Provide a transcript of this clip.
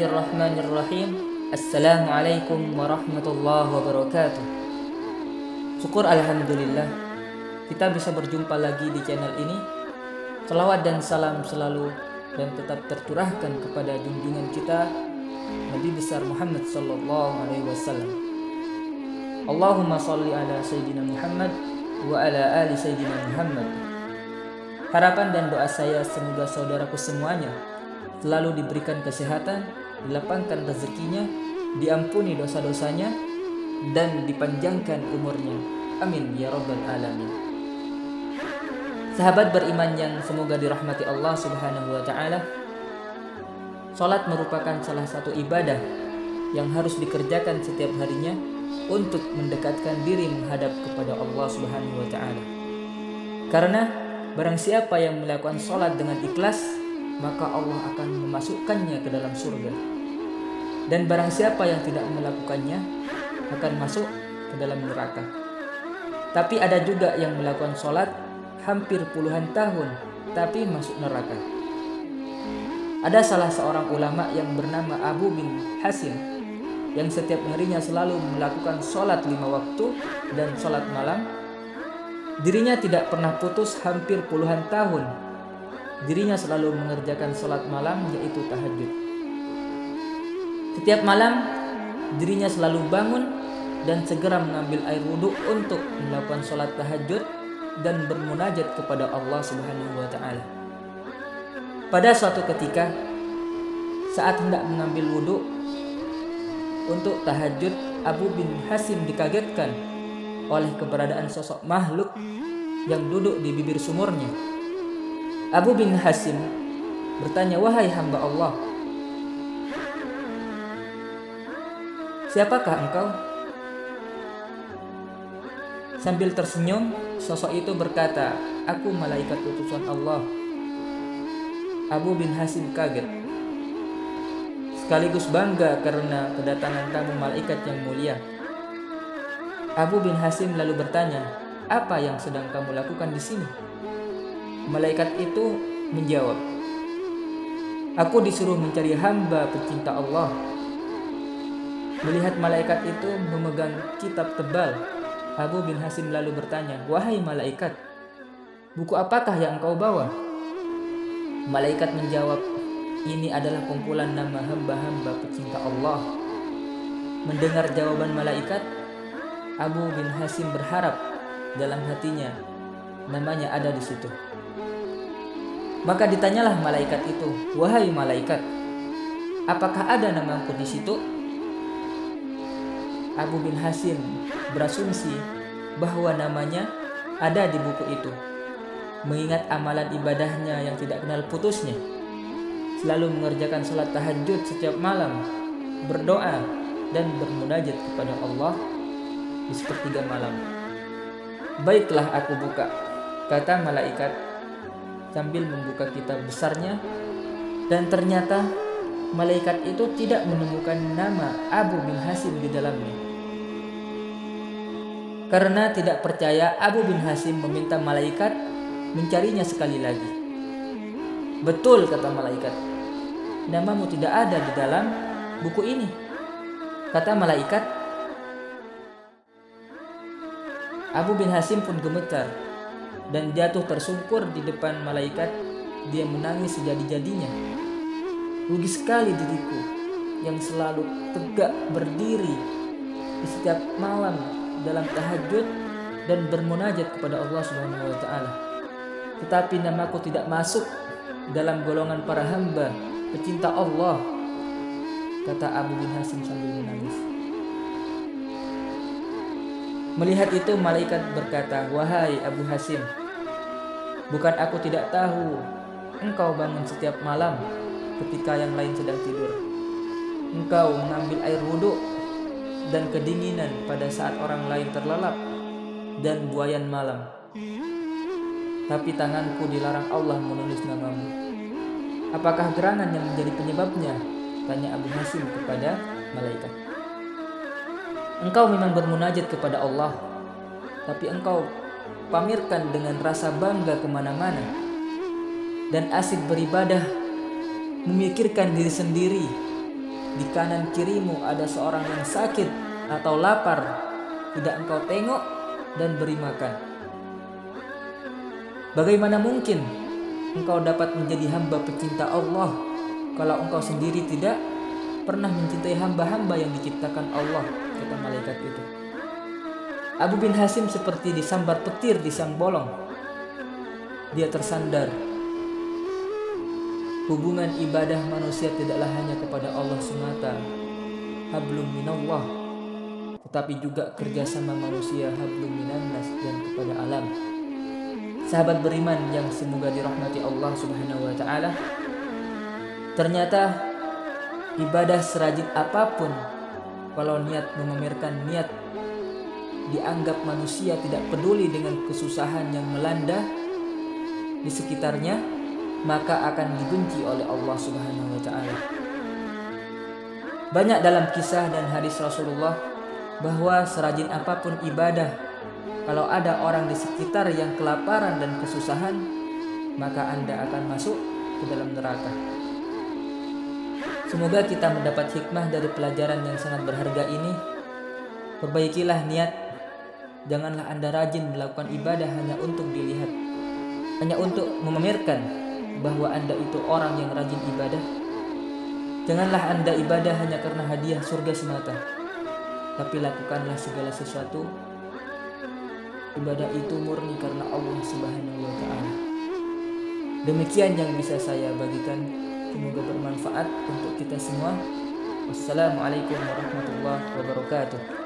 Bismillahirrahmanirrahim. Assalamualaikum warahmatullahi wabarakatuh. Syukur alhamdulillah kita bisa berjumpa lagi di channel ini. Selawat dan salam selalu dan tetap tercurahkan kepada junjungan kita Nabi besar Muhammad sallallahu alaihi wasallam. Allahumma shalli ala sayyidina Muhammad wa ala ali sayyidina Muhammad. Harapan dan doa saya semoga saudaraku semuanya selalu diberikan kesehatan, dilapangkan rezekinya, diampuni dosa-dosanya, dan dipanjangkan umurnya. Amin ya rabbal alamin. Sahabat beriman yang semoga dirahmati Allah subhanahu wa ta'ala, salat merupakan salah satu ibadah yang harus dikerjakan setiap harinya untuk mendekatkan diri menghadap kepada Allah subhanahu wa ta'ala. Karena barang siapa yang melakukan salat dengan ikhlas, maka Allah akan memasukkannya ke dalam surga. Dan barang siapa yang tidak melakukannya akan masuk ke dalam neraka. Tapi ada juga yang melakukan sholat hampir puluhan tahun tapi masuk neraka. Ada salah seorang ulama yang bernama Abu bin Hasim yang setiap harinya selalu melakukan sholat 5 waktu dan sholat malam. Dirinya tidak pernah putus hampir puluhan tahun. Dirinya selalu mengerjakan sholat malam, yaitu tahajud. Setiap malam dirinya selalu bangun dan segera mengambil air wudhu untuk melakukan sholat tahajud dan bermunajat kepada Allah subhanahu wa ta'ala. Pada suatu ketika saat hendak mengambil wudhu untuk tahajud, Abu bin Hasim dikagetkan oleh keberadaan sosok makhluk yang duduk di bibir sumurnya. Abu bin Hasim bertanya, "Wahai hamba Allah, siapakah engkau?" Sambil tersenyum, sosok itu berkata, "Aku malaikat utusan Allah." Abu bin Hasim kaget, sekaligus bangga karena kedatangan tamu malaikat yang mulia. Abu bin Hasim lalu bertanya, "Apa yang sedang kamu lakukan di sini?" Malaikat itu menjawab, "Aku disuruh mencari hamba pecinta Allah." Melihat malaikat itu memegang kitab tebal, Abu bin Hasim lalu bertanya, "Wahai malaikat, buku apakah yang engkau bawa?" Malaikat menjawab, "Ini adalah kumpulan nama hamba-hamba pecinta Allah." Mendengar jawaban malaikat, Abu bin Hasim berharap dalam hatinya namanya ada di situ. Maka ditanyalah malaikat itu, "Wahai malaikat, apakah ada namaku di situ?" Abu bin Hasim berasumsi bahwa namanya ada di buku itu, mengingat amalan ibadahnya yang tidak kenal putusnya, selalu mengerjakan sholat tahajud setiap malam, berdoa dan bermunajat kepada Allah di sepertiga malam. "Baiklah, aku buka," kata malaikat sambil membuka kitab besarnya, dan ternyata malaikat itu tidak menemukan nama Abu bin Hasim di dalamnya. Karena tidak percaya, Abu bin Hasim meminta malaikat mencarinya sekali lagi. "Betul," kata malaikat, "namamu tidak ada di dalam buku ini." Kata malaikat. Abu bin Hasim pun gemetar dan jatuh tersungkur di depan malaikat. Dia menangis sejadi-jadinya. "Rugi sekali diriku yang selalu tegak berdiri di setiap malam dalam tahajud dan bermunajat kepada Allah Subhanahu wa ta'ala. Tetapi namaku tidak masuk dalam golongan para hamba pecinta Allah," kata Abu bin Hasim sambil menangis. Melihat itu malaikat berkata, "Wahai Abu Hasim, bukan aku tidak tahu engkau bangun setiap malam ketika yang lain sedang tidur. Engkau mengambil air wudhu dan kedinginan pada saat orang lain terlelap dan buayan malam. Tapi tanganku dilarang Allah menulis namamu. Apakah gerangan yang menjadi penyebabnya?" tanya Abu Hasim kepada malaikat. "Engkau memang bermunajat kepada Allah, tapi engkau pamerkan dengan rasa bangga kemana-mana dan asik beribadah, memikirkan diri sendiri di kanan kirimu ada seorang yang sakit atau lapar, tidak engkau tengok dan beri makan? Bagaimana mungkin engkau dapat menjadi hamba pecinta Allah kalau engkau sendiri tidak pernah mencintai hamba-hamba yang diciptakan Allah, kata malaikat itu. Abu bin Hasim seperti disambar petir di siang bolong. Dia tersandar. Hubungan ibadah manusia tidaklah hanya kepada Allah semata, hablum minallah, tetapi juga kerjasama manusia, hablum minannas, dan kepada alam. Sahabat beriman yang semoga dirahmati Allah Subhanahu wa taala, ternyata ibadah serajin apapun, kalau niat memamerkan niat dianggap manusia tidak peduli dengan kesusahan yang melanda di sekitarnya, maka akan dibenci oleh Allah Subhanahu wa taala. Banyak dalam kisah dan hadis Rasulullah bahwa serajin apapun ibadah, kalau ada orang di sekitar yang kelaparan dan kesusahan, maka Anda akan masuk ke dalam neraka. Semoga kita mendapat hikmah dari pelajaran yang sangat berharga ini. Perbaikilah niat. Janganlah Anda rajin melakukan ibadah hanya untuk dilihat, hanya untuk memamerkan bahwa Anda itu orang yang rajin ibadah. Janganlah Anda ibadah hanya karena hadiah surga semata, tapi lakukanlah segala sesuatu ibadah itu murni karena Allah Subhanahu wa taala. Demikian yang bisa saya bagikan, semoga bermanfaat untuk kita semua. Wassalamualaikum warahmatullahi wabarakatuh.